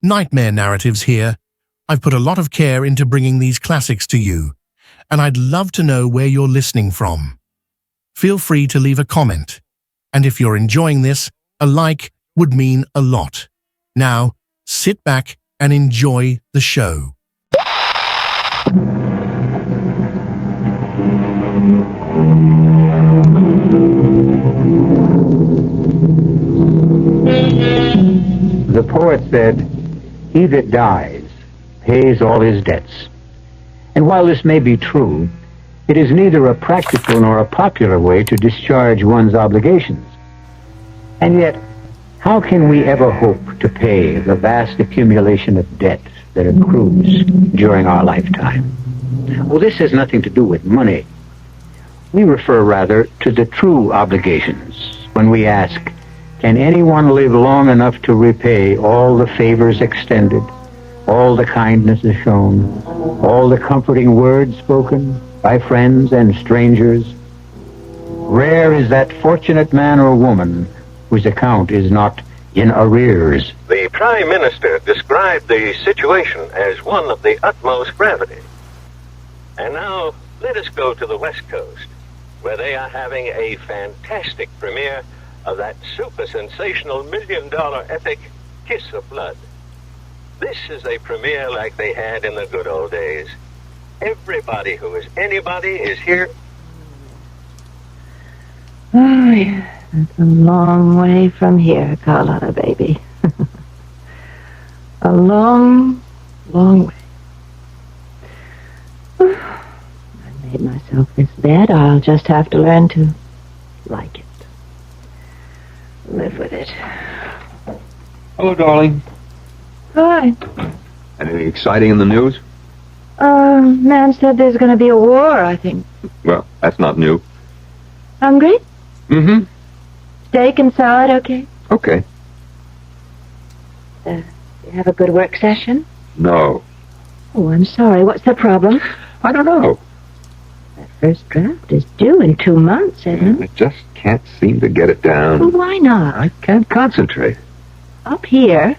Nightmare narratives here. I've put a lot of care into bringing these classics to you, and I'd love to know where you're listening from. Feel free to leave a comment, and if you're enjoying this, a like would mean a lot. Now, sit back and enjoy the show. The poet said, "He that dies pays all his debts." And while this may be true, it is neither a practical nor a popular way to discharge one's obligations. And yet, how can we ever hope to pay the vast accumulation of debt that accrues during our lifetime? Well, this has nothing to do with money. We refer rather to the true obligations when we ask, can anyone live long enough to repay all the favors extended, all the kindnesses shown, all the comforting words spoken by friends and strangers? Rare is that fortunate man or woman whose account is not in arrears. The Prime Minister described the situation as one of the utmost gravity. And now, let us go to the West Coast, where they are having a fantastic premiere of that super sensational $1 million epic, Kiss of Blood. This is a premiere like they had in the good old days. Everybody who is anybody is here. Oh, yeah, that's a long way from here, Carlotta, baby. A long, long way. I made myself this bed. I'll just have to learn to like it. Live with it. Hello, darling. Hi. Anything exciting in the news? Man said there's going to be a war, I think. Well, that's not new. Hungry? Mm-hmm. Steak and salad, okay? Okay. You have a good work session? No. Oh, I'm sorry. What's the problem? I don't know. That first draft is due in 2 months, isn't it? I just can't seem to get it down. Well, why not? I can't concentrate. Up here?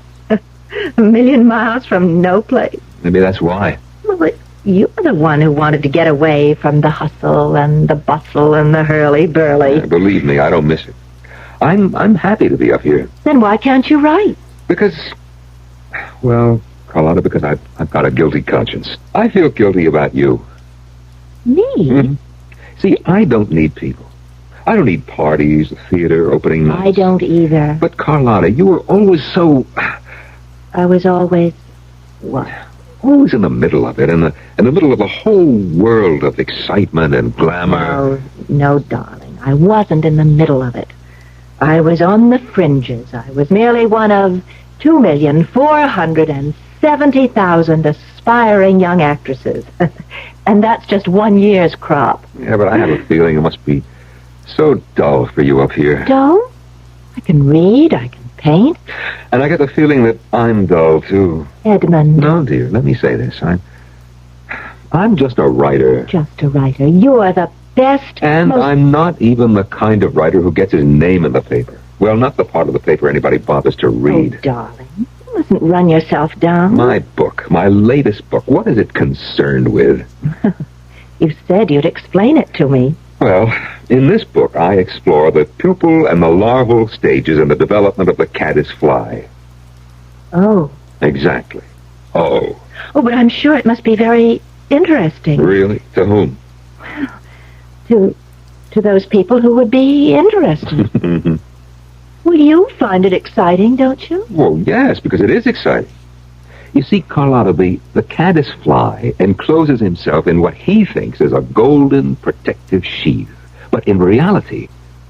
A million miles from no place. Maybe that's why. Well, but you're the one who wanted to get away from the hustle and the bustle and the hurly-burly. Believe me, I don't miss it. I'm happy to be up here. Then why can't you write? Because, well, Carlotta, because I've got a guilty conscience. I feel guilty about you. Me? Mm-hmm. See, I don't need people. I don't need parties, the theater, opening nights. I don't either. But Carlotta, you were always so... I was always... what? Always in the middle of it, in the middle of a whole world of excitement and glamour. No, darling. I wasn't in the middle of it. I was on the fringes. I was merely one of 2,470,000 aspiring young actresses. And that's just 1 year's crop. Yeah, but I have a feeling it must be so dull for you up here. Dull? I can read, I can paint. And I get the feeling that I'm dull, too. Edmund. No, dear, let me say this. I'm just a writer. Just a writer. You're the best... And I'm not even the kind of writer who gets his name in the paper. Well, not the part of the paper anybody bothers to read. Oh, darling. You mustn't run yourself down. My book, my latest book, what is it concerned with? You said you'd explain it to me. Well, in this book, I explore the pupal and the larval stages in the development of the caddis fly. Oh. Exactly. Oh. Oh, but I'm sure it must be very interesting. Really? To whom? Well, to those people who would be interested. Well, you find it exciting, don't you? Well, yes, because it is exciting. You see, Carlotta, the caddis fly encloses himself in what he thinks is a golden protective sheath. But in reality,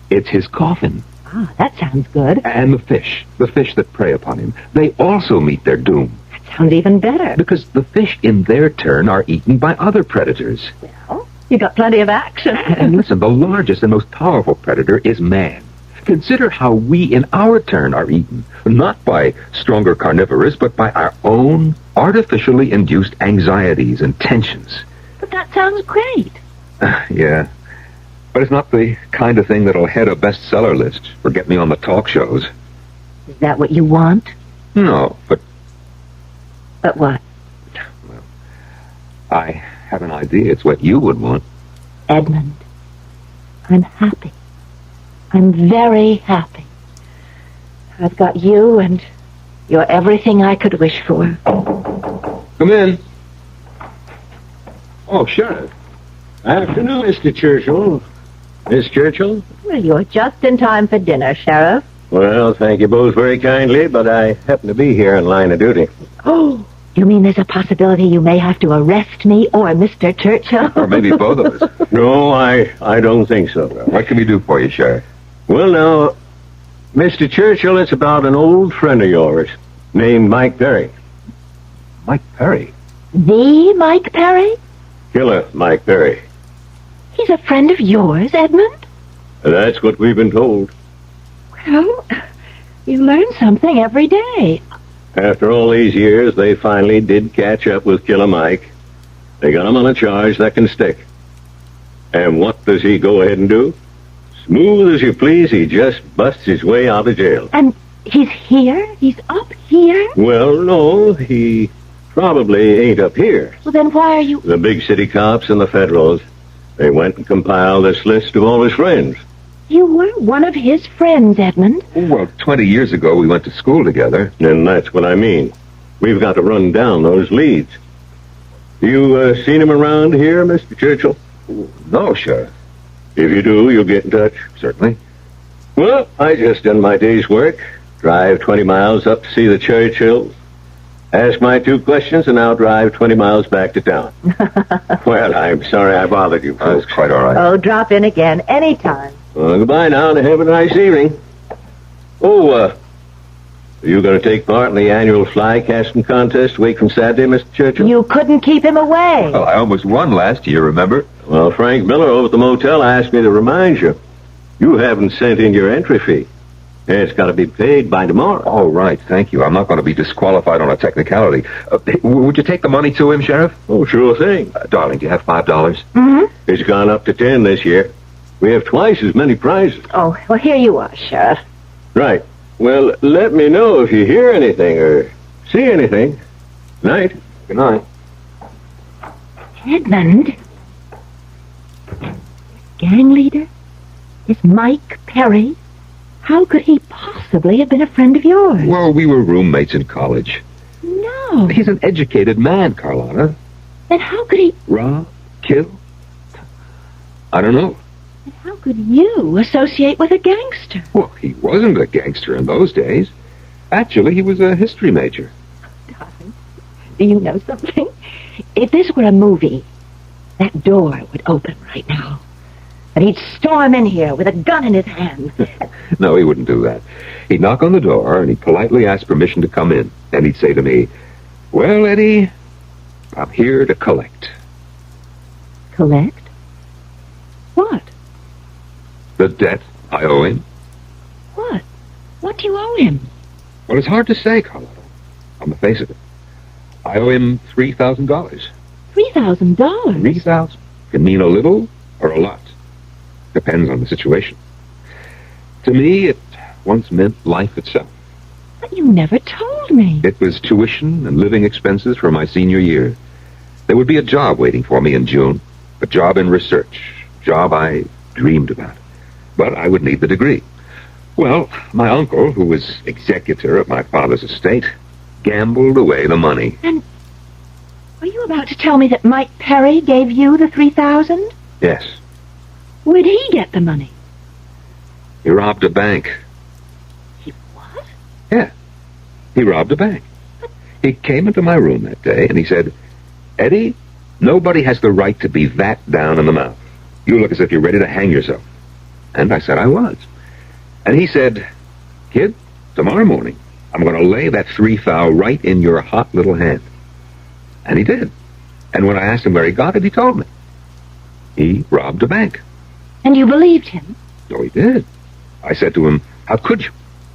it's his coffin. Ah, that sounds good. And the fish that prey upon him, they also meet their doom. That sounds even better. Because the fish, in their turn, are eaten by other predators. Well, you got plenty of action. And listen, the largest and most powerful predator is man. Consider how we, in our turn, are eaten, not by stronger carnivorous, but by our own artificially induced anxieties and tensions. But that sounds great. Yeah. But it's not the kind of thing that'll head a bestseller list or get me on the talk shows. Is that what you want? No, but But what? Well, I have an idea. It's what you would want. Edmund, I'm happy. I'm very happy. I've got you, and you're everything I could wish for. Come in. Oh, Sheriff. Afternoon, Mr. Churchill. Miss Churchill? Well, you're just in time for dinner, Sheriff. Well, thank you both very kindly, but I happen to be here in line of duty. Oh, you mean there's a possibility you may have to arrest me or Mr. Churchill? Or maybe both of us. No, I don't think so. What can we do for you, Sheriff? Well, now, Mr. Churchill, it's about an old friend of yours named Mike Perry. Mike Perry. The Mike Perry? Killer Mike Perry. He's a friend of yours, Edmund? That's what we've been told. Well, you learn something every day. After all these years, they finally did catch up with Killer Mike. They got him on a charge that can stick. And what does he go ahead and do? Smooth as you please, he just busts his way out of jail. And he's here? He's up here? Well, no, he probably ain't up here. Well, then why are you... The big city cops and the federals, they went and compiled this list of all his friends. You were one of his friends, Edmund. Well, 20 years ago, we went to school together. And that's what I mean. We've got to run down those leads. You seen him around here, Mr. Churchill? No, Sheriff. If you do, you'll get in touch. Certainly. Well, I just done my day's work. Drive 20 miles up to see the Churchills. Ask my 2 questions, and I'll drive 20 miles back to town. Well, I'm sorry I bothered you, folks. That's quite all right. Oh, drop in again anytime. Well, goodbye now, and have a nice evening. Oh, are you going to take part in the annual fly casting contest a week from Saturday, Mr. Churchill? You couldn't keep him away. Well, I almost won last year, remember? Well, Frank Miller over at the motel asked me to remind you. You haven't sent in your entry fee. It's got to be paid by tomorrow. Oh, right. Thank you. I'm not going to be disqualified on a technicality. Would you take the money to him, Sheriff? Oh, sure thing. Darling, do you have $5? Mm-hmm. It's gone up to 10 this year. We have twice as many prizes. Oh, well, here you are, Sheriff. Right. Well, let me know if you hear anything or see anything. Night. Good night. Edmund? Gang leader? Is Mike Perry? How could he possibly have been a friend of yours? Well, we were roommates in college. No. He's an educated man, Carlotta. Then how could he... Rob? Kill? I don't know. Then how could you associate with a gangster? Well, he wasn't a gangster in those days. Actually, he was a history major. Darling, do you know something? If this were a movie, that door would open right now. And he'd storm in here with a gun in his hand. No, he wouldn't do that. He'd knock on the door, and he'd politely ask permission to come in. And he'd say to me, "Well, Eddie, I'm here to collect." Collect? What? The debt I owe him. What? What do you owe him? Well, it's hard to say, Carlotta, on the face of it. I owe him $3,000. $3,000? $3,000 can mean a little or a lot. Depends on the situation. To me, it once meant life itself. But you never told me. It was tuition and living expenses for my senior year. There would be a job waiting for me in June. A job in research. Job I dreamed about. But I would need the degree. Well, my uncle, who was executor of my father's estate, gambled away the money. And are you about to tell me that Mike Perry gave you the $3,000? Yes. Where'd he get the money? He robbed a bank. He what? Yeah. He robbed a bank. He came into my room that day and he said, "Eddie, nobody has the right to be that down in the mouth. You look as if you're ready to hang yourself." And I said I was. And he said, "Kid, tomorrow morning, I'm going to lay that $3,000 right in your hot little hand." And he did. And when I asked him where he got it, he told me. He robbed a bank. And you believed him? Oh, he did. I said to him, "How could you?"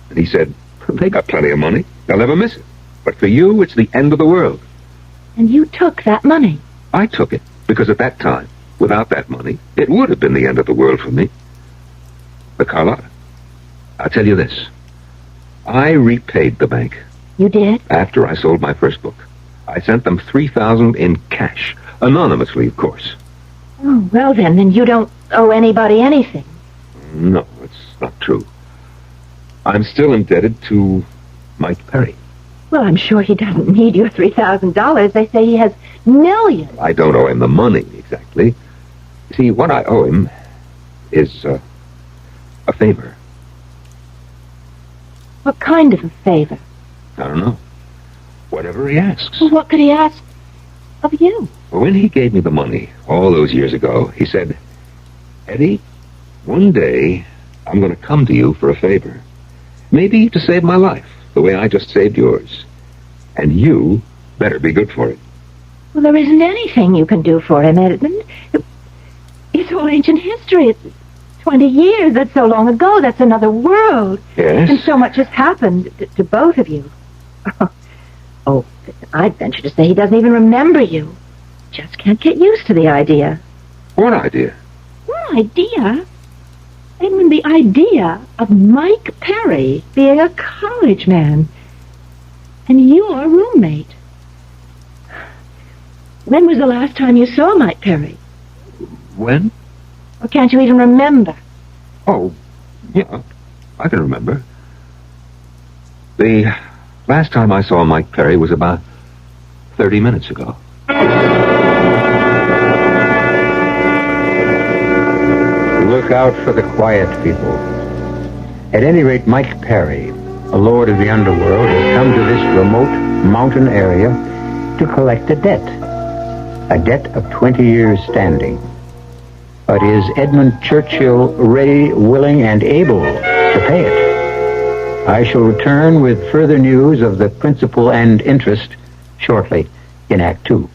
And he said, "They got plenty of money. They'll never miss it. But for you, it's the end of the world." And you took that money? I took it, because at that time, without that money, it would have been the end of the world for me. But Carlotta, I'll tell you this. I repaid the bank. You did? After I sold my first book. I sent them $3,000 in cash, anonymously, of course. Oh, well then you don't owe anybody anything. No, it's not true. I'm still indebted to Mike Perry. Well, I'm sure he doesn't need your $3,000. They say he has millions. I don't owe him the money, exactly. See, what I owe him is, a favor. What kind of a favor? I don't know. Whatever he asks. Well, what could he ask of you? Well, when he gave me the money all those years ago, he said, Eddie, one day I'm going to come to you for a favor. Maybe to save my life, the way I just saved yours. And you better be good for it. Well, there isn't anything you can do for him, Edmund. It's all ancient history. It's 20 years. That's so long ago. That's another world. Yes? And so much has happened to both of you. Oh, I'd venture to say he doesn't even remember you. Just can't get used to the idea. What idea? What idea? Edmund, the idea of Mike Perry being a college man and your roommate. When was the last time you saw Mike Perry? When? Or can't you even remember? Oh, yeah, I can remember. The last time I saw Mike Perry was about 30 minutes ago. Look out for the quiet people. At any rate, Mike Perry, a lord of the underworld, has come to this remote mountain area to collect a debt of 20 years standing. But is Edmund Churchill ready, willing, and able to pay it? I shall return with further news of the principal and interest shortly in Act 2.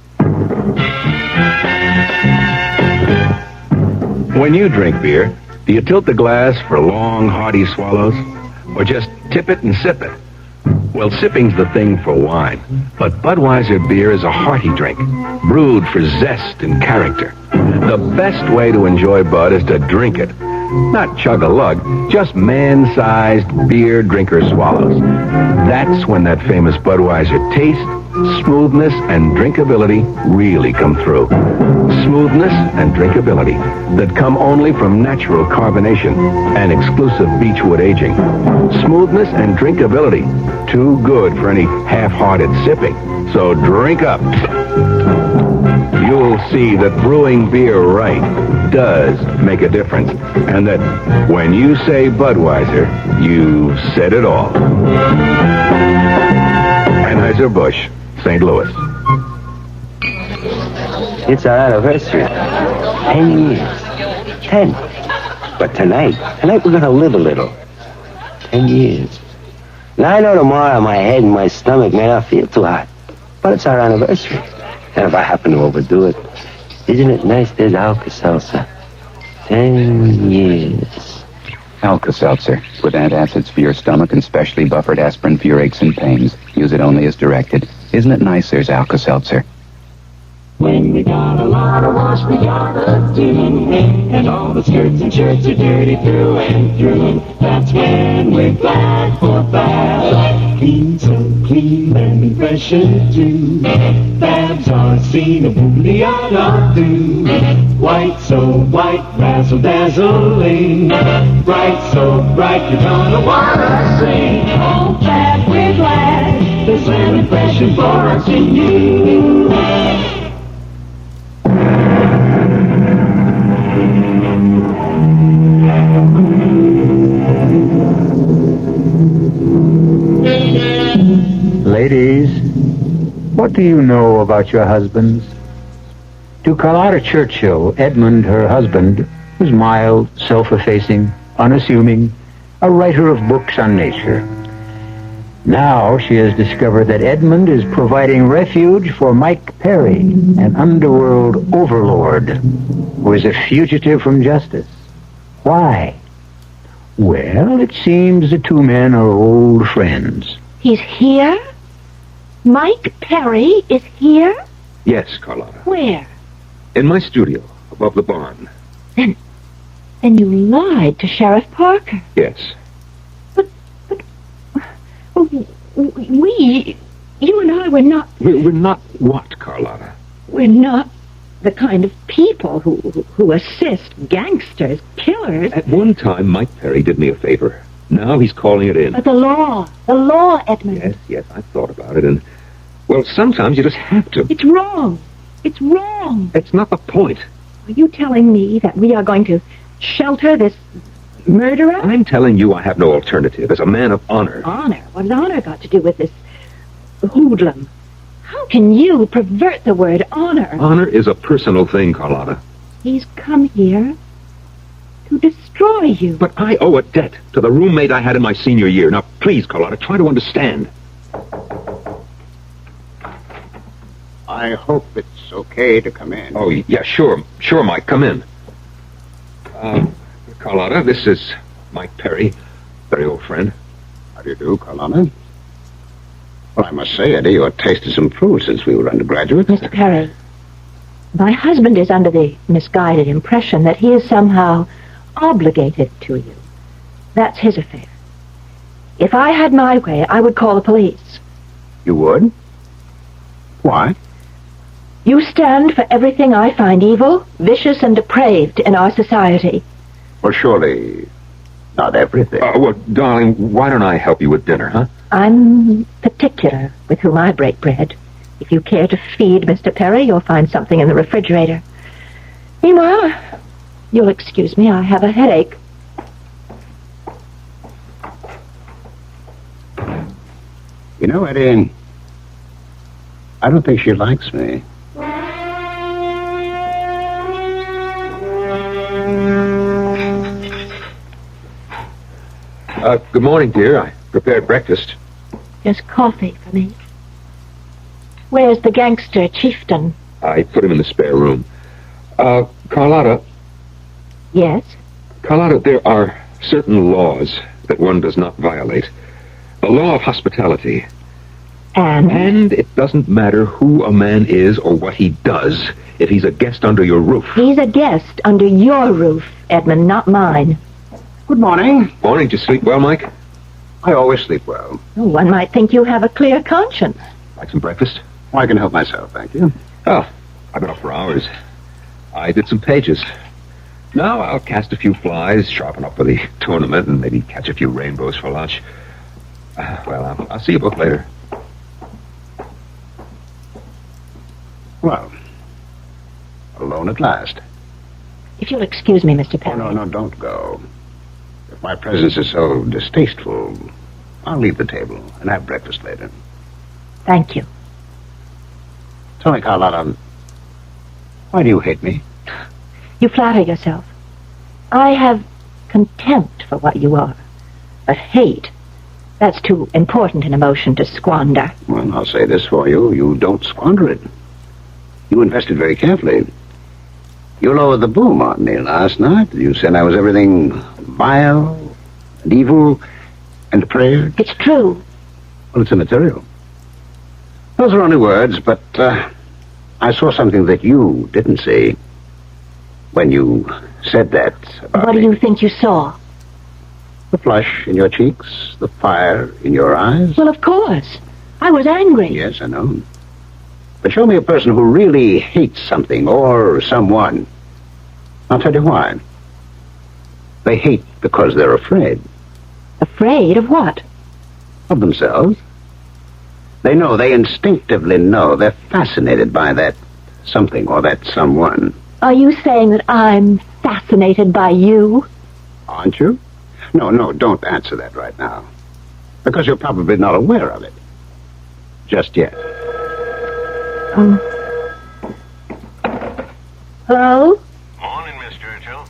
When you drink beer, do you tilt the glass for long, hearty swallows? Or just tip it and sip it? Well, sipping's the thing for wine. But Budweiser beer is a hearty drink, brewed for zest and character. The best way to enjoy Bud is to drink it. Not chug-a-lug, just man-sized beer drinker swallows. That's when that famous Budweiser taste, smoothness, and drinkability really come through. Smoothness and drinkability that come only from natural carbonation and exclusive beechwood aging. Smoothness and drinkability, too good for any half-hearted sipping. So drink up. You'll see that brewing beer right does make a difference, and that when you say Budweiser, you said it all. Anheuser-Busch, St. Louis. It's our anniversary. 10 years. 10. But tonight we're gonna live a little. 10 years. Now I know tomorrow my head and my stomach may not feel too hot, but it's our anniversary. And if I happen to overdo it, isn't it nice there's Alka-Seltzer? 10 years. Alka-Seltzer, with antacids for your stomach and specially buffered aspirin for your aches and pains. Use it only as directed. Isn't it nice there's Alka-Seltzer? When we got a lot of wash we gotta do, and all the skirts and shirts are dirty through and through, that's when we're glad for Fab. Clean, so clean, and fresh and too. Fabs are seen a booty-a-da-doo. White, so white, razzle-dazzling. Bright, so bright, you're gonna wanna sing. Oh, Fab, we're glad there's an impression for us in you. Ladies, what do you know about your husbands? To Carlotta Churchill, Edmund, her husband, was mild, self-effacing, unassuming, a writer of books on nature. Now she has discovered that Edmund is providing refuge for Mike Perry, an underworld overlord who is a fugitive from justice. Why? Well, it seems the two men are old friends. He's here? Mike Perry is here? Yes, Carlotta. Where? In my studio, above the barn. Then you lied to Sheriff Parker. Yes. But we You and I, we're not... We're not what, Carlotta? We're not the kind of people who assist gangsters, killers. At one time, Mike Perry did me a favor. Now he's calling it in. But the law, Edmund. Yes, I've thought about it, and, well, sometimes you just have to. It's wrong. It's wrong. It's not the point. Are you telling me that we are going to shelter this murderer? I'm telling you I have no alternative as a man of honor. Honor? What has honor got to do with this hoodlum? How can you pervert the word honor? Honor is a personal thing, Carlotta. He's come here to destroy you. But I owe a debt to the roommate I had in my senior year. Now, please, Carlotta, try to understand. I hope it's okay to come in. Oh, yeah, sure. Sure, Mike, come in. Carlotta, this is Mike Perry, very old friend. How do you do, Carlotta? Well, I must say, Eddie, your taste has improved since we were undergraduates. Mr. Perry, my husband is under the misguided impression that he is somehow obligated to you. That's his affair. If I had my way, I would call the police. You would? Why? You stand for everything I find evil, vicious, and depraved in our society. Well, surely not everything. Well, darling, why don't I help you with dinner, huh? I'm particular with whom I break bread. If you care to feed Mr. Perry, you'll find something in the refrigerator. Meanwhile, you'll excuse me, I have a headache. You know, Eddie, I don't think she likes me. Good morning, dear. I prepared breakfast. Just coffee for me. Where's the gangster chieftain? I put him in the spare room. Carlotta. Yes? Carlotta, there are certain laws that one does not violate. The law of hospitality. And it doesn't matter who a man is or what he does if he's a guest under your roof. He's a guest under your roof, Edmund, not mine. Good morning. Morning. Did you sleep well, Mike? I always sleep well. Oh, one might think you have a clear conscience. Like some breakfast? Well, I can help myself, thank you. Oh, I've been up for hours. I did some pages. Now I'll cast a few flies, sharpen up for the tournament, and maybe catch a few rainbows for lunch. Well, I'll see you both later. Well, alone at last. If you'll excuse me, Mr. Perry. Oh, no, don't go. If my presence is so distasteful, I'll leave the table and have breakfast later. Thank you. Tell me, Carlotta, why do you hate me? You flatter yourself. I have contempt for what you are. But hate, that's too important an emotion to squander. Well, I'll say this for you. You don't squander it. You invested very carefully. You lowered the boom on me last night. You said I was everything vile and evil and depraved. It's true. Well, it's immaterial. Those are only words, but I saw something that you didn't see when you said that about What do me. you think you saw? The flush in your cheeks, the fire in your eyes. Well, of course. I was angry. Yes, I know. But show me a person who really hates something or someone. I'll tell you why. They hate because they're afraid. Afraid of what? Of themselves. They instinctively know. They're fascinated by that something or that someone. Are you saying that I'm fascinated by you? Aren't you? No, don't answer that right now. Because you're probably not aware of it. Just yet. Hello? Morning, Miss Churchill.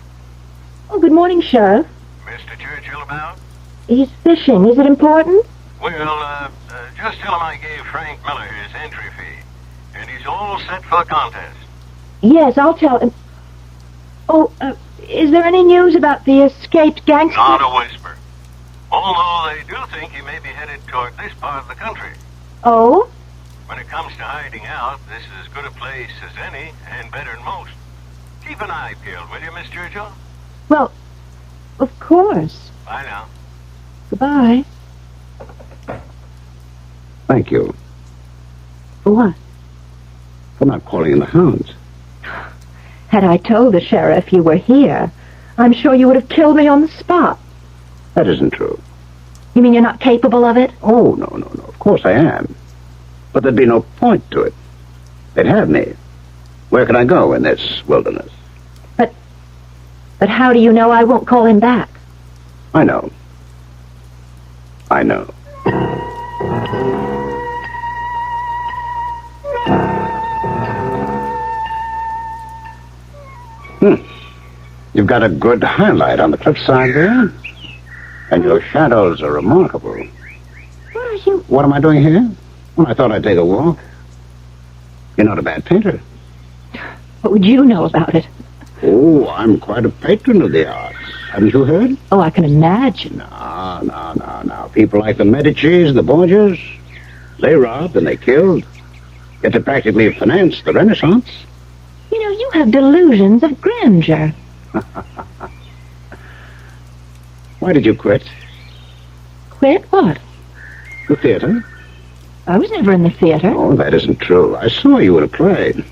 Oh, good morning, Sheriff. Mr. Churchill about? He's fishing. Is it important? Well, just tell him I gave Frank Miller his entry fee. And he's all set for the contest. Yes, I'll tell him. Oh, is there any news about the escaped gangster? Not a whisper. Although they do think he may be headed toward this part of the country. Oh? When it comes to hiding out, this is as good a place as any, and better than most. Keep an eye peeled, will you, Miss Churchill? Well, of course. Bye now. Goodbye. Thank you. For what? For not calling in the hounds. Had I told the sheriff you were here, I'm sure you would have killed me on the spot. That isn't true. You mean you're not capable of it? Oh, no. Of course I am. But there'd be no point to it. They'd have me. Where can I go in this wilderness? But how do you know I won't call him back? I know. You've got a good highlight on the cliffside there. And your shadows are remarkable. What am I doing here? Well, I thought I'd take a walk. You're not a bad painter. What would you know about it? Oh, I'm quite a patron of the arts. Haven't you heard? Oh, I can imagine. No. People like the Medicis, the Borgias, they robbed and they killed. Yet to practically finance the Renaissance. You know, you have delusions of grandeur. Why did you quit? Quit what? The theater. I was never in the theater. Oh, that isn't true. I saw you in a play. It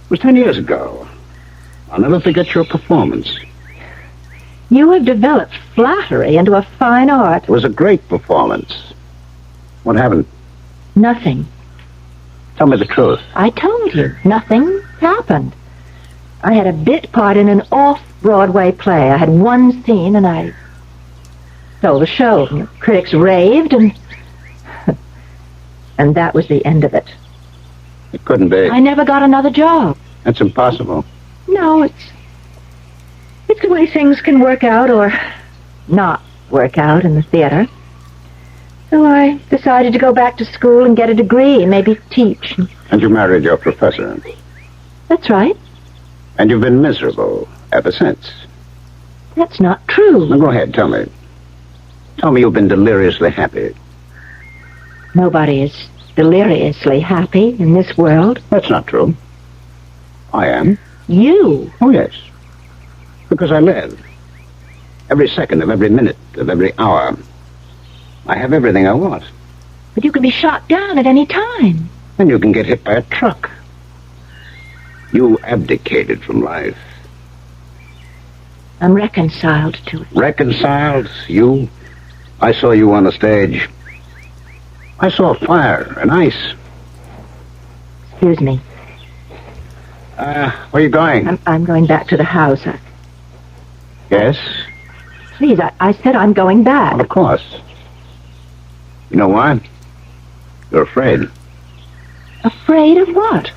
was 10 years ago. I'll never forget your performance. You have developed flattery into a fine art. It was a great performance. What happened? Nothing. Tell me the truth. I told you. Nothing happened. I had a bit part in an off-Broadway play. I had one scene, and I stole the show. Critics raved, and that was the end of it. It couldn't be. I never got another job. That's impossible. No, it's the way things can work out or not work out in the theater. So I decided to go back to school and get a degree and maybe teach. And you married your professor. That's right. And you've been miserable ever since. That's not true. Now go ahead, tell me. Tell me you've been deliriously happy. Nobody is deliriously happy in this world. That's not true. I am. You? Oh, yes. Because I live. Every second of every minute of every hour. I have everything I want. But you can be shot down at any time. And you can get hit by a truck. You abdicated from life. I'm reconciled to it. Reconciled? You? I saw you on the stage. I saw fire and ice. Excuse me. Where are you going? I'm going back to the house. Yes? Please, I said I'm going back. Well, of course. You know why? You're afraid. Afraid of what?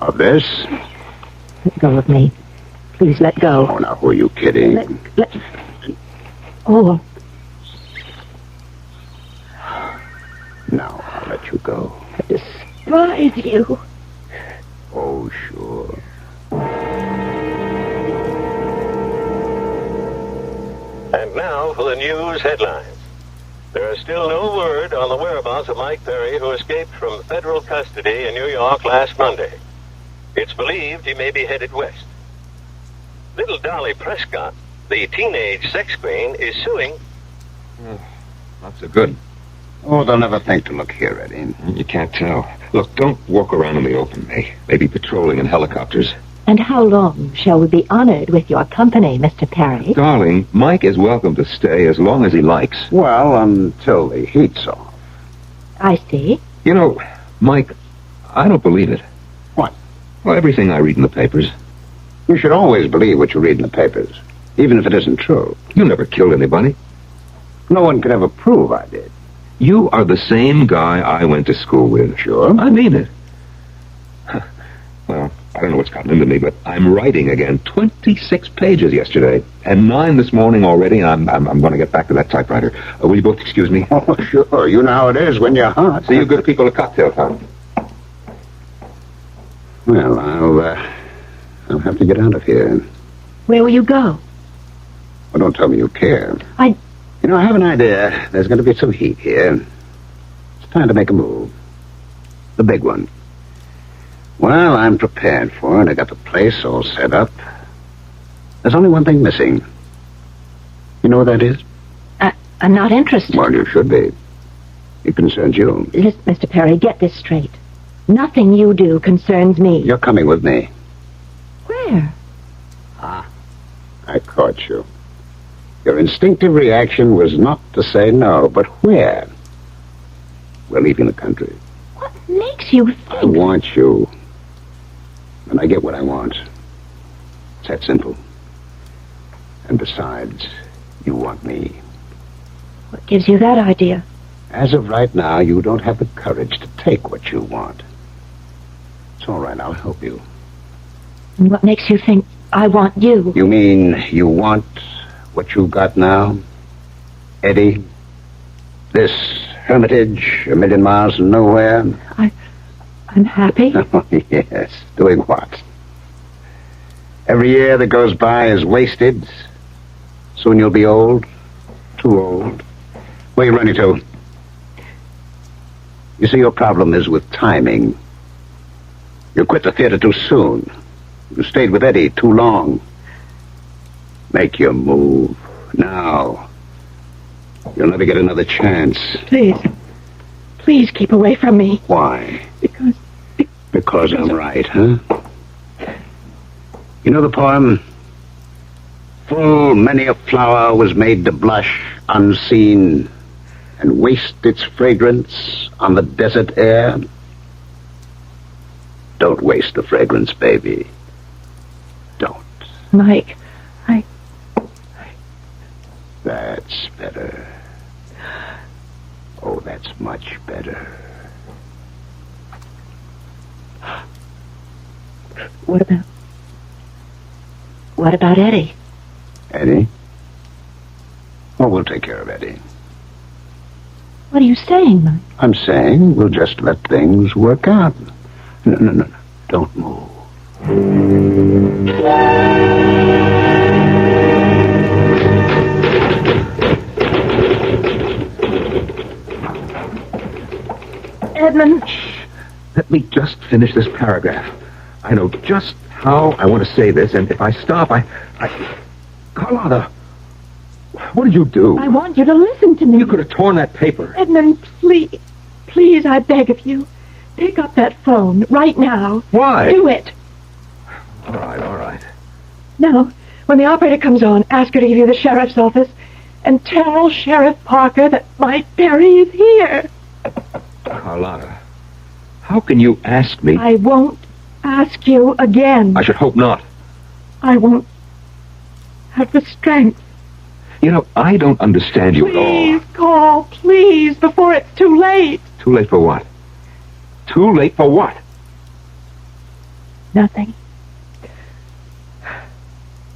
Of this? Let go of me. Please, let go. Oh, now, who are you kidding? Oh. Now, I'll let you go. I despise you. Oh, sure. And now for the news headlines. There is still no word on the whereabouts of Mike Perry, who escaped from federal custody in New York last Monday. It's believed he may be headed west. Little Dolly Prescott, the teenage sex queen, is suing. Not so good. Oh, they'll never think to look here, Eddie. You can't tell. Look, don't walk around in the open. Maybe patrolling in helicopters. And how long shall we be honored with your company, Mr. Perry? Darling, Mike is welcome to stay as long as he likes. Well, until the heat's off. I see. You know, Mike, I don't believe it. What? Well, everything I read in the papers. You should always believe what you read in the papers, even if it isn't true. You never killed anybody. No one could ever prove I did. You are the same guy I went to school with. Sure? I mean it. Well, I don't know what's gotten into me, but I'm writing again. 26 pages yesterday, and 9 this morning already, and I'm going to get back to that typewriter. Will you both excuse me? Oh, sure. You know how it is when you're hot. See you good people at cocktail time. Well, I'll have to get out of here. Where will you go? Well, don't tell me you care. I You know, I have an idea. There's going to be some heat here. It's time to make a move. The big one. Well, I'm prepared for it. I got the place all set up. There's only one thing missing. You know what that is? I'm not interested. Well, you should be. It concerns you. Listen, Mr. Perry, get this straight. Nothing you do concerns me. You're coming with me. Where? I caught you. Your instinctive reaction was not to say no, but where? We're leaving the country. What makes you think... I want you. And I get what I want. It's that simple. And besides, you want me. What gives you that idea? As of right now, you don't have the courage to take what you want. It's all right, I'll help you. And what makes you think I want you? You mean you want what you got now? Eddie? This hermitage, a million miles from nowhere? I'm happy. Oh, yes. Doing what? Every year that goes by is wasted. Soon you'll be old. Too old. Where are you running to? You see, your problem is with timing. You quit the theater too soon. You stayed with Eddie too long. Make your move. Now. You'll never get another chance. Please. Please keep away from me. Why? Because I'm right, huh? You know the poem? Full many a flower was made to blush unseen and waste its fragrance on the desert air. Don't waste the fragrance, baby. Don't. Mike, That's better. Oh, that's much better. What about Eddie? Eddie? Oh, we'll take care of Eddie. What are you saying, Mike? I'm saying we'll just let things work out. No. Don't move. Edmund. Let me just finish this paragraph. I know just how I want to say this, and if I stop, Carlotta, what did you do? I want you to listen to me. You could have torn that paper. Edmund, please, I beg of you. Pick up that phone right now. Why? Do it. All right. Now, when the operator comes on, ask her to give you the sheriff's office and tell Sheriff Parker that Mike Perry is here. Carlotta, how can you ask me? I won't ask you again. I should hope not. I won't have the strength. You know, I don't understand you at all. Please call, please, before it's too late. Too late for what? Too late for what? Nothing.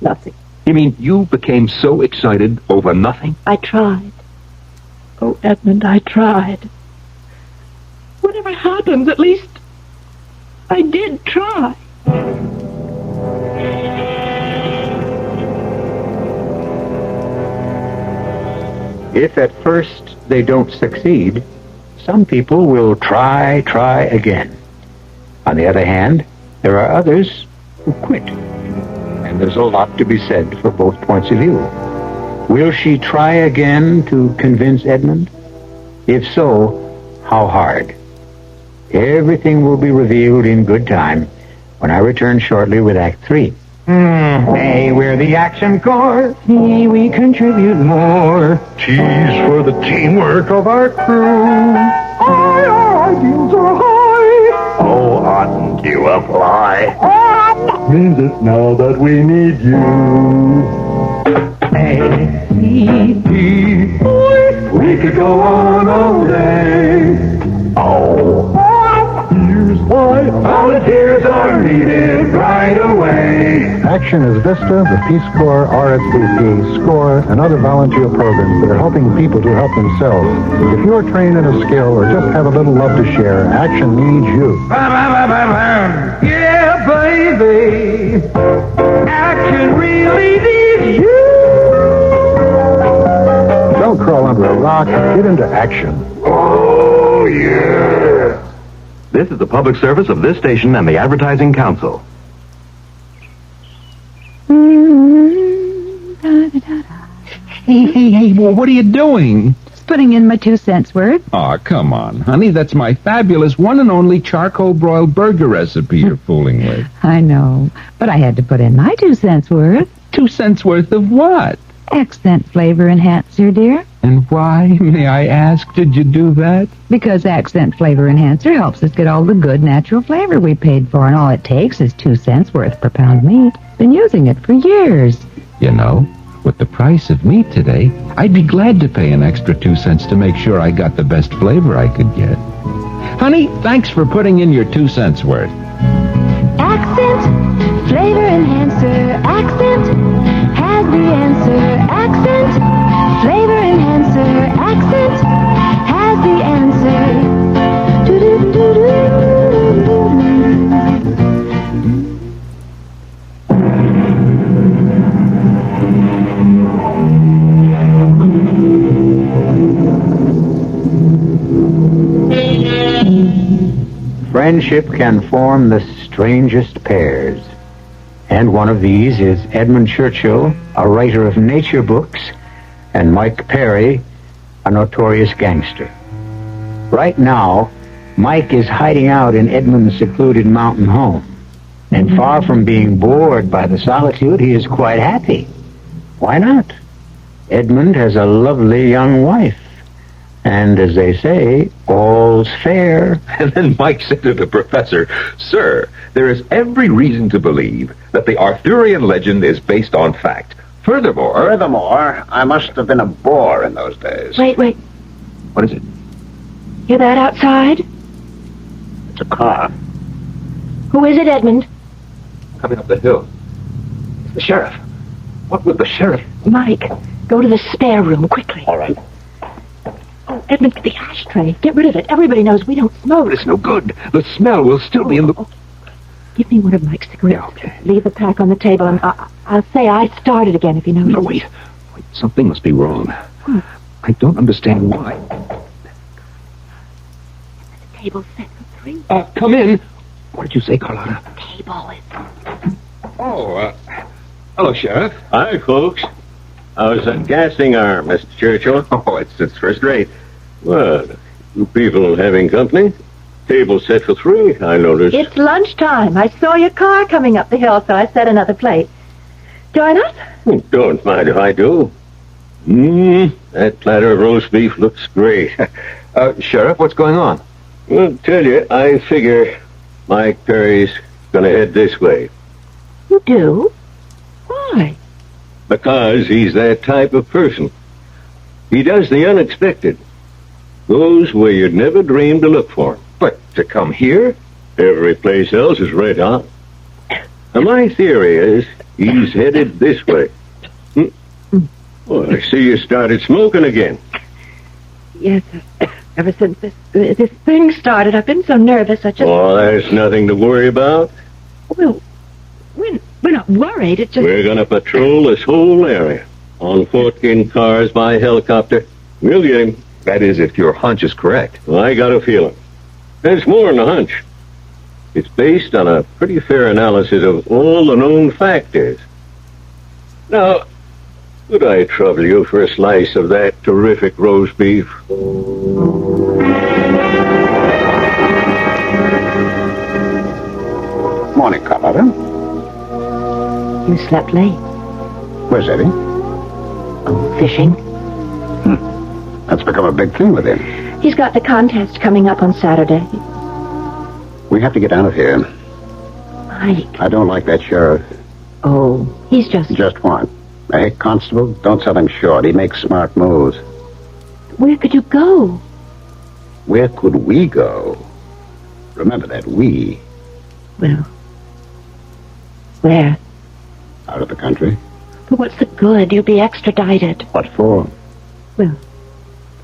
Nothing. You mean you became so excited over nothing? I tried. Oh, Edmund, I tried. Whatever happens, at least I did try. If at first they don't succeed, some people will try again. On the other hand, there are others who quit. And there's a lot to be said for both points of view. Will she try again to convince Edmund? If so, how hard? Everything will be revealed in good time when I return shortly with Act 3. Hey, we're the action corps. Hey, we contribute more. Cheese for the teamwork of our crew. Our ideals are high. Oh, oughtn't you apply? Means it now that we need you. We could go on all day. Oh. Here's why volunteers are needed right away. Action is Vista, the Peace Corps, RSVP, SCORE, and other volunteer programs that are helping people to help themselves. If you're trained in a skill or just have a little love to share, Action needs you. Yeah, baby. Action really needs you. Don't crawl under a rock. Get into action. Oh, yeah. This is the public service of this station and the Advertising Council. Hey, well, what are you doing? Just putting in my 2 cents worth. Aw, come on, honey. That's my fabulous one and only charcoal broiled burger recipe you're fooling with. I know, but I had to put in my 2 cents worth. 2 cents worth of what? Accent flavor enhancer, dear. And why, may I ask, did you do that? Because accent flavor enhancer helps us get all the good natural flavor we paid for, and all it takes is 2 cents worth per pound meat. Been using it for years. You know, with the price of meat today, I'd be glad to pay an extra 2 cents to make sure I got the best flavor I could get. Honey, thanks for putting in your 2 cents worth. Accent, flavor enhancer, accent has the answer. Accent, flavor enhancer, accent has the answer. Friendship can form the strangest pairs. And one of these is Edmund Churchill, a writer of nature books, and Mike Perry, a notorious gangster. Right now, Mike is hiding out in Edmund's secluded mountain home. And far from being bored by the solitude, he is quite happy. Why not? Edmund has a lovely young wife. And as they say, all's fair. And then Mike said to the professor, "Sir, there is every reason to believe that the Arthurian legend is based on fact. Furthermore, I must have been a bore in those days. Wait. What is it? Hear that outside? It's a car. Who is it, Edmund? Coming up the hill. It's the sheriff. What would the sheriff... Mike, go to the spare room, quickly. All right. Oh, Edmund, the ashtray. Get rid of it. Everybody knows we don't smoke. It's no good. The smell will still be in the... Okay. Give me one of Mike's cigarettes. Yeah, okay. Leave the pack on the table, and I'll say I started again if you notice. No, wait. Something must be wrong. I don't understand why. The table's set for 3. Come in. What did you say, Carlotta? Table is... Oh, hello, Sheriff. Hi, folks. How's that gassing arm, Mr. Churchill? Oh, it's first rate. Well, you people having company? Table set for 3, I noticed. It's lunchtime. I saw your car coming up the hill, so I set another plate. Join us? Don't mind if I do. That platter of roast beef looks great. Sheriff, what's going on? Well, tell you, I figure Mike Perry's gonna head this way. You do? Why? Because he's that type of person. He does the unexpected. Goes where you'd never dream to look for him. But to come here? Every place else is red hot. Now, my theory is he's headed this way. Oh, I see you started smoking again. Yes, ever since this thing started, I've been so nervous. Oh, there's nothing to worry about. Well, we're not worried. It's just... We're going to patrol this whole area. On foot, in cars, by helicopter. We'll get him. That is, if your hunch is correct. Well, I got a feeling. There's more than a hunch. It's based on a pretty fair analysis of all the known factors. Now, could I trouble you for a slice of that terrific roast beef? Morning, Carlotta. You slept late. Where's Eddie? Oh, fishing. That's become a big thing with him. He's got the contest coming up on Saturday. We have to get out of here. Mike. I don't like that sheriff. Oh, he's just... Just what? A head constable? Don't sell him short. He makes smart moves. Where could you go? Where could we go? Remember that we. Well, where? Out of the country. But what's the good? You'll be extradited. What for? Well,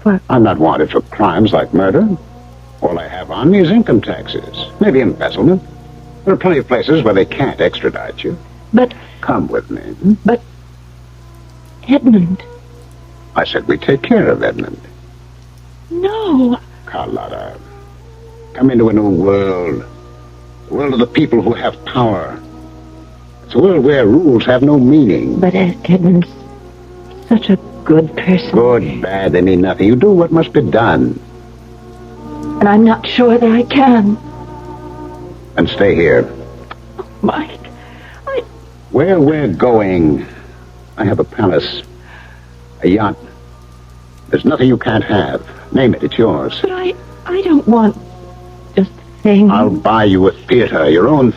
for... I'm not wanted for crimes like murder. All I have on me is income taxes. Maybe embezzlement. There are plenty of places where they can't extradite you. But... Come with me. But... Edmund. I said we take care of Edmund. No. Carlotta, come into a new world. The world of the people who have power. It's a world where rules have no meaning. But Edmund's such a good person. Good, bad, they mean nothing. You do what must be done. And I'm not sure that I can. And stay here. Mike, Where we're going, I have a palace, a yacht. There's nothing you can't have. Name it, it's yours. But I don't want just things. I'll buy you a theater, your own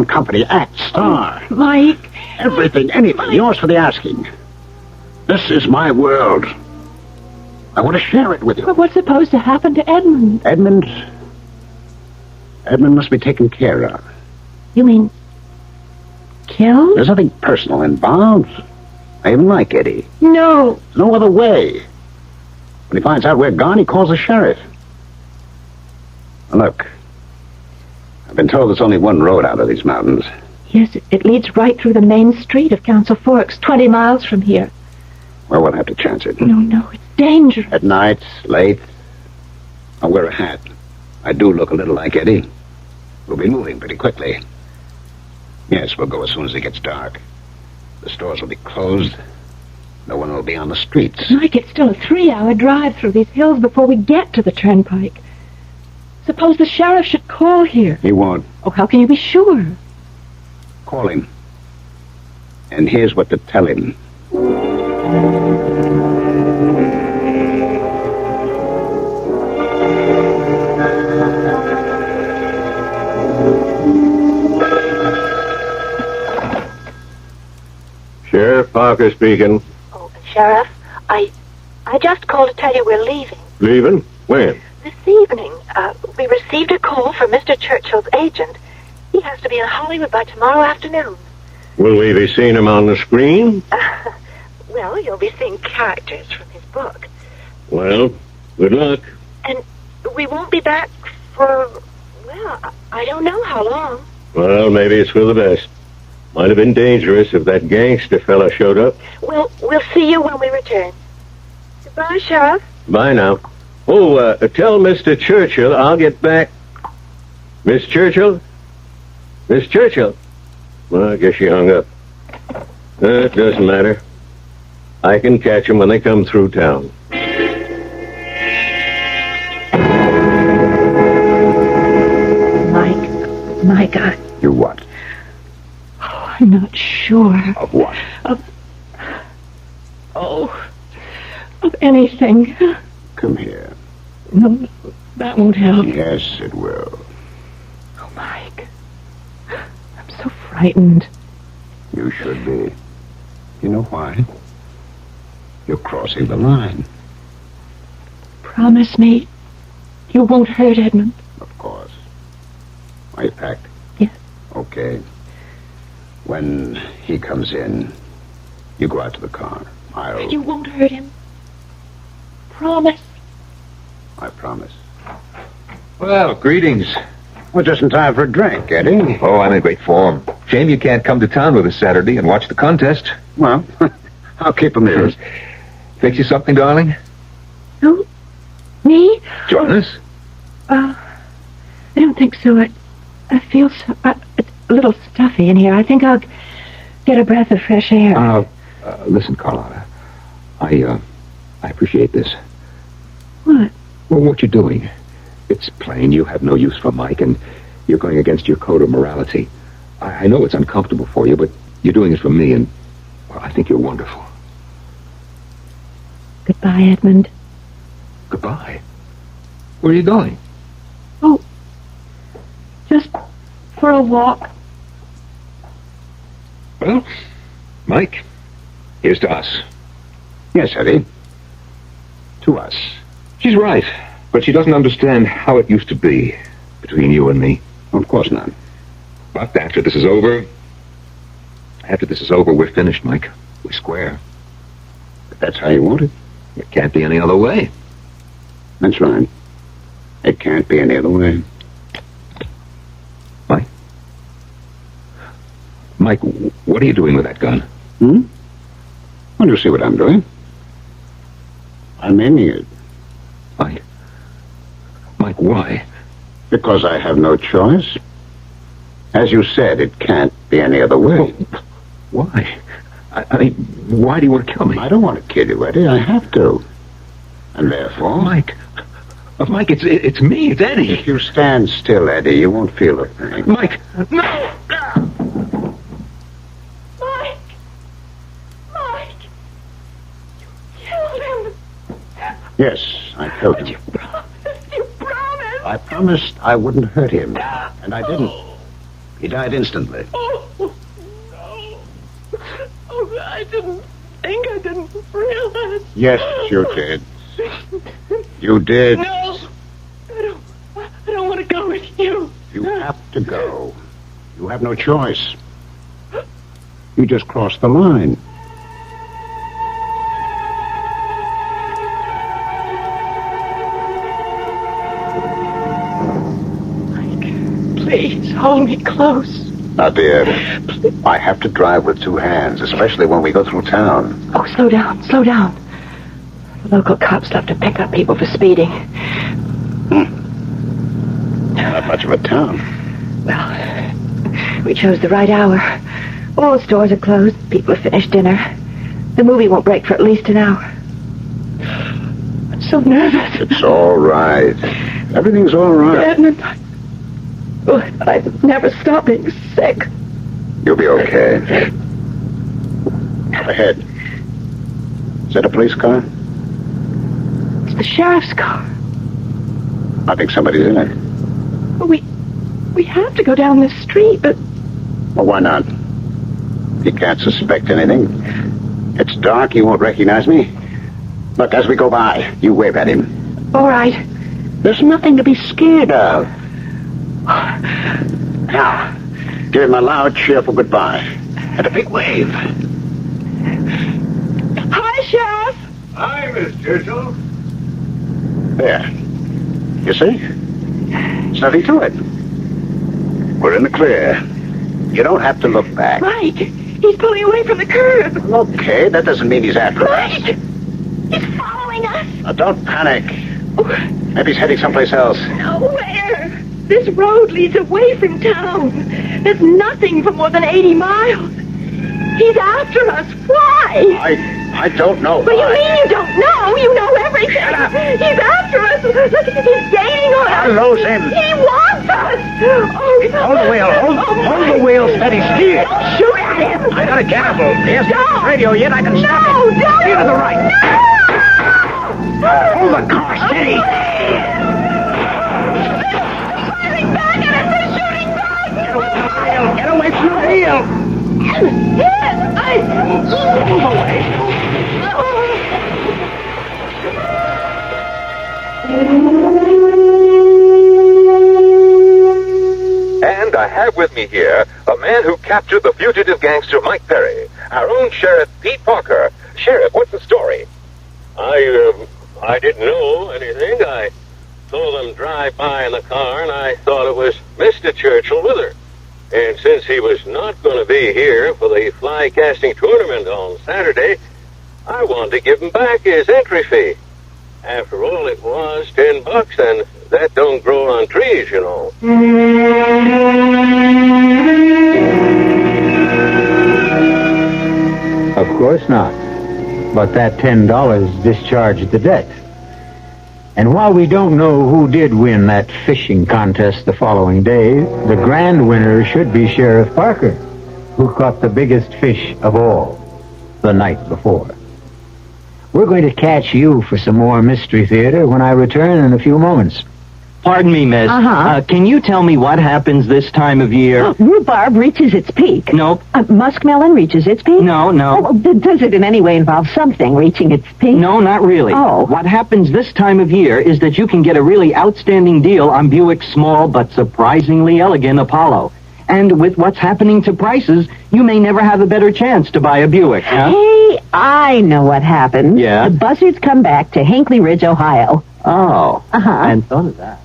company, act, star. Oh, Mike. Everything, anything, yours for the asking. This is my world. I want to share it with you. But what's supposed to happen to Edmund? Edmund must be taken care of. You mean killed? There's nothing personal involved. I even like Eddie. No. There's no other way. When he finds out we're gone, he calls the sheriff. Now, look, I've been told there's only one road out of these mountains. Yes, it leads right through the main street of Council Forks, 20 miles from here. Well, we'll have to chance it. No, it's dangerous. At night, late. I'll wear a hat. I do look a little like Eddie. We'll be moving pretty quickly. Yes, we'll go as soon as it gets dark. The stores will be closed. No one will be on the streets. Mike, it's still a 3-hour drive through these hills before we get to the turnpike. Suppose the sheriff should call here. He won't. Oh, how can you be sure? Call him. And here's what to tell him. Sheriff Parker speaking. Oh, Sheriff, I just called to tell you we're leaving. Leaving? When? This evening, we received a call from Mr. Churchill's agent. He has to be in Hollywood by tomorrow afternoon. Will we be seeing him on the screen? Well, you'll be seeing characters from his book. Well, good luck. And we won't be back for, well, I don't know how long. Well, maybe it's for the best. Might have been dangerous if that gangster fella showed up. We'll see you when we return. Goodbye, Sheriff. Bye now. Oh, tell Mr. Churchill I'll get back. Miss Churchill? Miss Churchill? Well, I guess she hung up. It doesn't matter. I can catch them when they come through town. Mike, You what? Oh, I'm not sure. Of what? Of anything. Come here. No, that won't help. Yes, it will. Oh, Mike. I'm so frightened. You should be. You know why? You're crossing the line. Promise me you won't hurt Edmund. Of course. Are you packed? Yes. Okay. When he comes in, you go out to the car. You won't hurt him. Promise. I promise. Well, greetings. We're just in time for a drink, Eddie. Oh, I'm in great form. Shame you can't come to town with us Saturday and watch the contest. Well, I'll keep them here. Fix you something, darling? Who? Me? Join us? I don't think so. I feel so... it's a little stuffy in here. I think I'll get a breath of fresh air. Listen, Carlotta. I appreciate this. What? Well, what you're doing. It's plain you have no use for Mike, and you're going against your code of morality. I know it's uncomfortable for you, but you're doing it for me, and, well, I think you're wonderful. Goodbye, Edmund. Goodbye. Where are you going? Oh, just for a walk. Well, Mike, here's to us. Yes, Eddie. To us. She's right, but she doesn't understand how it used to be between you and me. Of course not. But after this is over, we're finished, Mike. We're square. If that's how you want it. It can't be any other way. That's right. It can't be any other way. Mike, what are you doing with that gun? Well, you see what I'm doing. I'm aiming it. Mike, why? Because I have no choice. As you said, it can't be any other way. Why? I mean, why do you want to kill me? I don't want to kill you, Eddie. I have to. And therefore... Mike, it's me. It's Eddie. If you stand still, Eddie, you won't feel a thing. Mike, no! Yes, I killed him. You promised. I promised I wouldn't hurt him, and I didn't. He died instantly. Oh, I didn't realize. Yes, you did. You did. No, I don't want to go with you. You have to go. You have no choice. You just crossed the line. Please, hold me close. Now, dear, I have to drive with two hands, especially when we go through town. Oh, slow down. The local cops love to pick up people for speeding. Not much of a town. Well, we chose the right hour. All the stores are closed. People have finished dinner. The movie won't break for at least an hour. I'm so nervous. It's all right. Everything's all right. Edmund, I've never stopped being sick. You'll be okay. Up ahead. Is that a police car? It's the sheriff's car. I think somebody's in it. We have to go down this street, but... Well, why not? He can't suspect anything. It's dark, he won't recognize me. Look, as we go by, you wave at him. All right. There's nothing to be scared of. Now, give him a loud, cheerful goodbye. And a big wave. Hi, Sheriff. Hi, Miss Churchill. There. You see? There's nothing to it. We're in the clear. You don't have to look back. Mike, he's pulling away from the curb. Okay, that doesn't mean he's after us. Mike! He's following us. Now, don't panic. Maybe he's heading someplace else. Nowhere. This road leads away from town. There's nothing for more than 80 miles. He's after us. Why? I don't know. What do you mean you don't know? You know everything. Shut up. He's after us. Look, he's gaining on us. I'll lose him. He wants us. Hold the wheel. Hold the wheel steady. Steer. Don't shoot at him. I got a cannibal. He hasn't Don't. the radio yet. I can stop him. No, don't. Steer to the right. No. Hold the car steady. Firing back at us. They're shooting back. Get away from the wheel. Yes, Move away. And I have with me here a man who captured the fugitive gangster Mike Perry, our own Sheriff Pete Parker. Sheriff, what's the story? I didn't know anything. I saw them drive by in the car, and I thought it was Mr. Churchill with her. And since he was not going to be here for the fly casting tournament on Saturday, I wanted to give him back his entry fee. After all, it was $10, and that don't grow on trees, you know. Of course not. But that $10 discharged the debt. And while we don't know who did win that fishing contest the following day, the grand winner should be Sheriff Parker, who caught the biggest fish of all the night before. We're going to catch you for some more Mystery Theater when I return in a few moments. Pardon me, miss. Can you tell me what happens this time of year? Rhubarb reaches its peak. Nope. Muskmelon reaches its peak? No. Does it in any way involve something reaching its peak? No, not really. Oh. What happens this time of year is that you can get a really outstanding deal on Buick's small but surprisingly elegant Apollo. And with what's happening to prices, you may never have a better chance to buy a Buick, huh? Hey, I know what happens. Yeah? The buzzards come back to Hinckley Ridge, Ohio. Oh. I hadn't thought of that.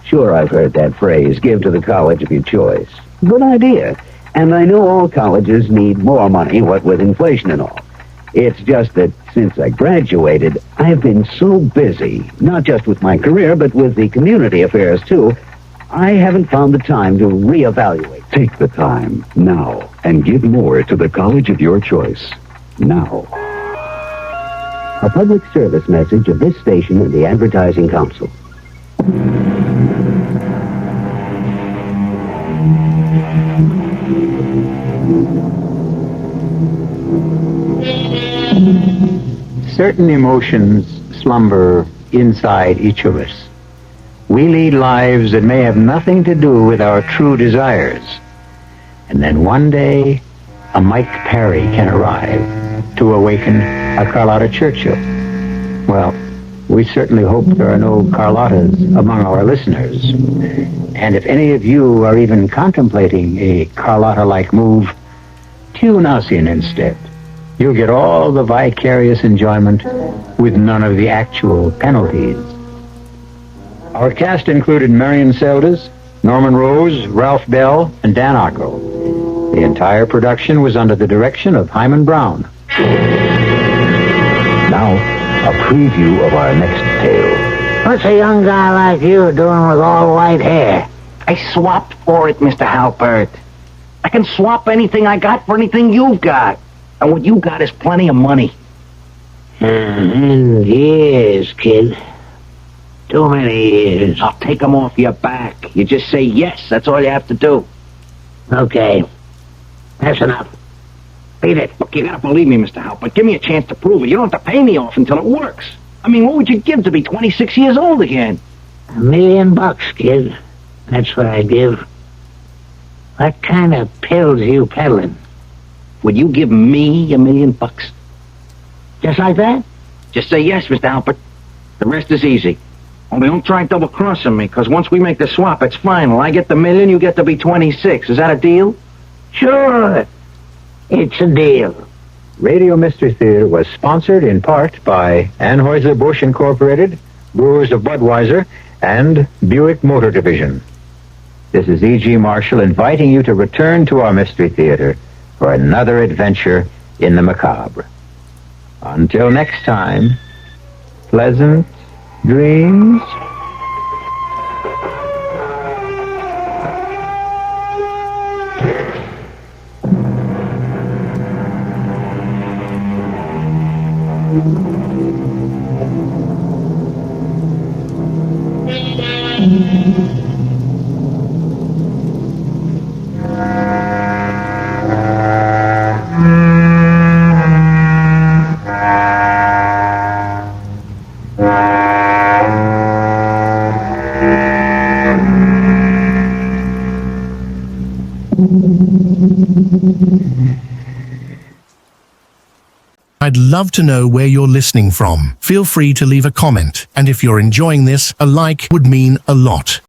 Sure, I've heard that phrase, give to the college of your choice. Good idea. And I know all colleges need more money, what with inflation and all. It's just that since I graduated, I've been so busy, not just with my career, but with the community affairs, too, I haven't found the time to reevaluate. Take the time now and give more to the college of your choice. Now. A public service message of this station and the Advertising Council. Certain emotions slumber inside each of us. We lead lives that may have nothing to do with our true desires. And then one day, a Mike Perry can arrive to awaken a Carlotta Churchill. Well, we certainly hope there are no Carlottas among our listeners. And if any of you are even contemplating a Carlotta-like move, tune us in instead. You'll get all the vicarious enjoyment with none of the actual penalties. Our cast included Marion Seldes, Norman Rose, Ralph Bell, and Dan Ocko. The entire production was under the direction of Hyman Brown. Now, a preview of our next tale. What's a young guy like you doing with all white hair? I swapped for it, Mr. Halpert. I can swap anything I got for anything you've got. And what you got is plenty of money. And years, kid. Too many years. I'll take them off your back. You just say yes. That's all you have to do. Okay. That's enough. Beat it. Look, you gotta believe me, Mr. Halpert. Give me a chance to prove it. You don't have to pay me off until it works. I mean, what would you give to be 26 years old again? $1 million, kid. That's what I'd give. What kind of pills you peddling? Would you give me $1 million? Just like that? Just say yes, Mr. Halpert. The rest is easy. Only don't try double-crossing me, because once we make the swap, it's final. I get the $1 million, you get to be 26. Is that a deal? Sure. It's a deal. Radio Mystery Theater was sponsored in part by Anheuser-Busch Incorporated, Brewers of Budweiser, and Buick Motor Division. This is E.G. Marshall inviting you to return to our Mystery Theater for another adventure in the macabre. Until next time, pleasant dreams. I'd love to know where you're listening from. Feel free to leave a comment, and if you're enjoying this, a like would mean a lot.